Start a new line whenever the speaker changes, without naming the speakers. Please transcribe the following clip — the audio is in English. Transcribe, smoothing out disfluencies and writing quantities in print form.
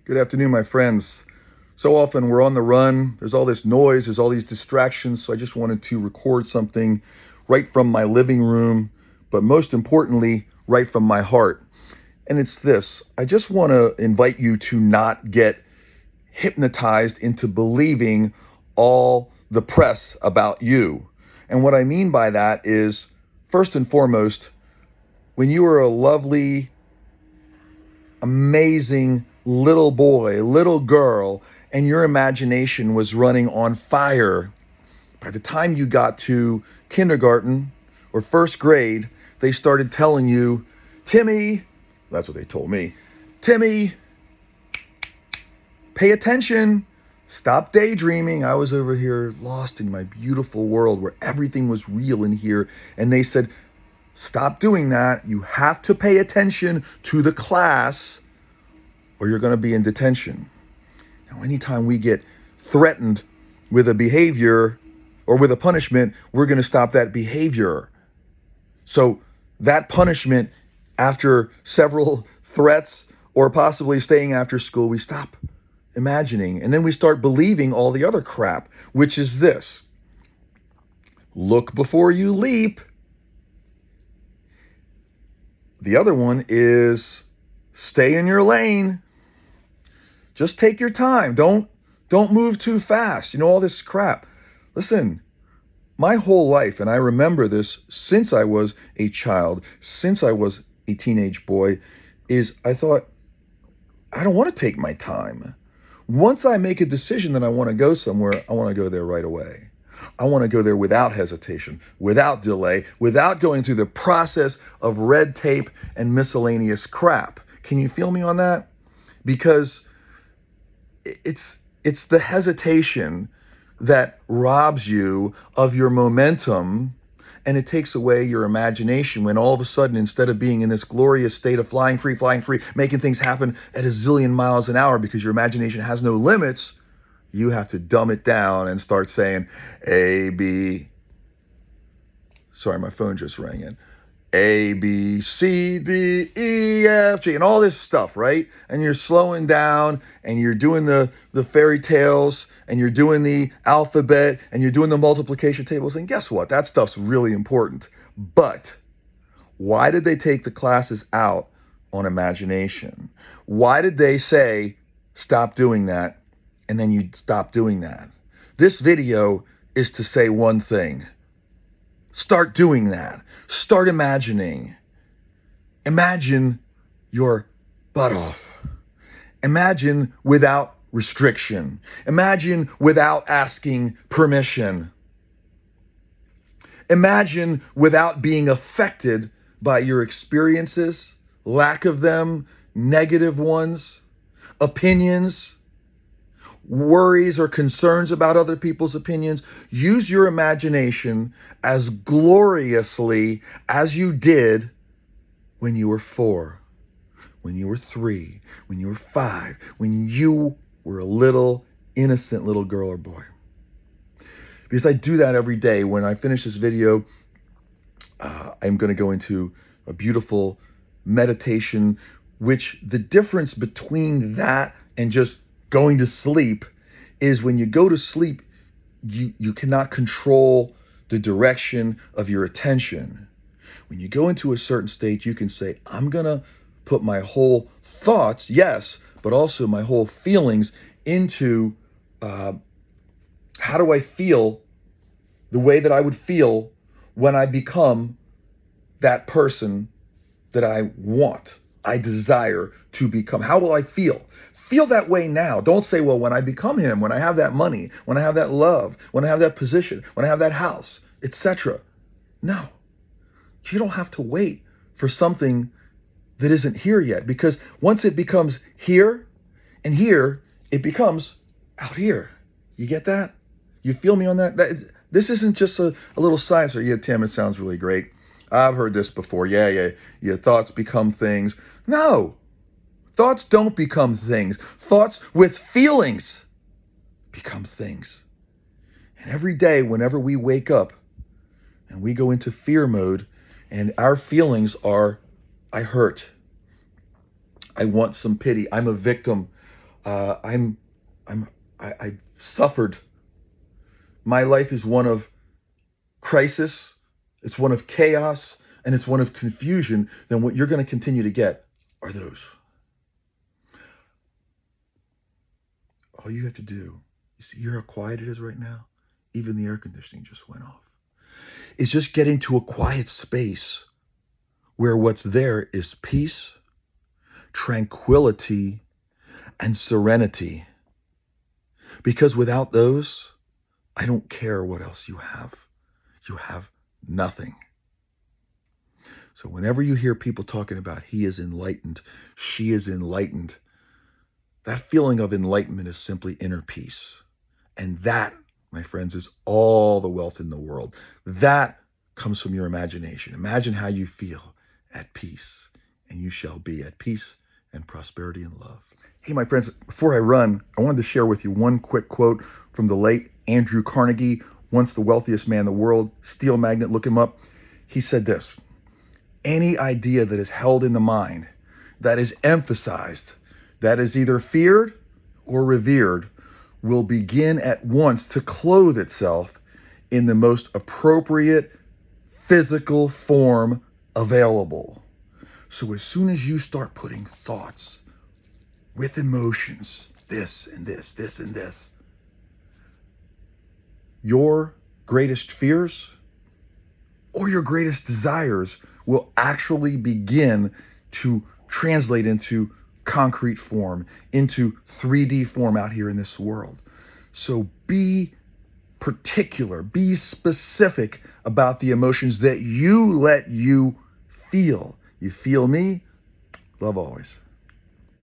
Good afternoon, my friends. So often we're on the run. There's all this noise, there's all these distractions. So I just wanted to record something right from my living room, but most importantly, right from my heart. And it's this: I just want to invite you to not get hypnotized into believing all the press about you. And what I mean by that is, first and foremost, when you were a lovely, amazing little boy, little girl, and your imagination was running on fire, by the time you got to kindergarten or first grade, they started telling you, Timmy, that's what they told me, Timmy, pay attention. Stop daydreaming. I was over here lost in my beautiful world where everything was real in here. And they said, stop doing that. You have to pay attention to the class or you're going to be in detention. Now, anytime we get threatened with a behavior or with a punishment, we're going to stop that behavior. So that punishment, after several threats or possibly staying after school, we stop imagining. And then we start believing all the other crap, which is this: look before you leap. The other one is stay in your lane. Just take your time. Don't move too fast. You know, all this crap. Listen, my whole life, and I remember this since I was a child, since I was a teenage boy, is I thought, I don't want to take my time. Once I make a decision that I want to go somewhere, I want to go there right away. I want to go there without hesitation, without delay, without going through the process of red tape and miscellaneous crap. Can you feel me on that? Because it's the hesitation that robs you of your momentum, and it takes away your imagination when all of a sudden, instead of being in this glorious state of flying free, making things happen at a zillion miles an hour because your imagination has no limits, you have to dumb it down and start saying A, B. Sorry, my phone just rang in. A, B, C, D, E, F, G, and all this stuff, right? And you're slowing down and you're doing the fairy tales and you're doing the alphabet and you're doing the multiplication tables. And guess what? That stuff's really important. But why did they take the classes out on imagination? Why did they say, stop doing that, and then you stop doing that? This video is to say one thing. Start doing that. Start imagining. Imagine your butt off. Imagine without restriction. Imagine without asking permission. Imagine without being affected by your experiences, lack of them, negative ones, opinions, worries or concerns about other people's opinions. Use your imagination as gloriously as you did when you were 4, when you were 3, when you were 5, when you were a little innocent little girl or boy. Because I do that every day. When I finish this video, I'm going to go into a beautiful meditation, which the difference between that and just going to sleep is when you go to sleep, you cannot control the direction of your attention. When you go into a certain state, you can say, I'm going to put my whole thoughts, yes, but also my whole feelings into how do I feel the way that I would feel when I become that person that I want, I desire to become. How will I feel? Feel that way now. Don't say, well, when I become him, when I have that money, when I have that love, when I have that position, when I have that house, etc. No, you don't have to wait for something that isn't here yet, because once it becomes here and here, it becomes out here. You get that? You feel me on that? This isn't just a little science or, yeah, Tim, it sounds really great. I've heard this before. Yeah, your thoughts become things. No, thoughts don't become things. Thoughts with feelings become things. And every day, whenever we wake up and we go into fear mode and our feelings are, I hurt, I want some pity, I'm a victim, Uh, I'm, I've suffered. My life is one of crisis, it's one of chaos, and it's one of confusion. Then what you're going to continue to get are those. All you have to do, you see how quiet it is right now? Even the air conditioning just went off. It's just get into a quiet space where what's there is peace, tranquility, and serenity. Because without those, I don't care what else you have. You have nothing. So whenever you hear people talking about he is enlightened, she is enlightened, that feeling of enlightenment is simply inner peace. And that, my friends, is all the wealth in the world. That comes from your imagination. Imagine how you feel at peace, and you shall be at peace and prosperity and love. Hey, my friends, before I run, I wanted to share with you one quick quote from the late Andrew Carnegie, once the wealthiest man in the world, steel magnet, look him up. He said this: any idea that is held in the mind, that is emphasized, that is either feared or revered, will begin at once to clothe itself in the most appropriate physical form available. So as soon as you start putting thoughts with emotions, this and this, this and this, your greatest fears or your greatest desires will actually begin to translate into concrete form, into 3D form out here in this world. So be particular, be specific about the emotions that you let you feel. You feel me? Love always.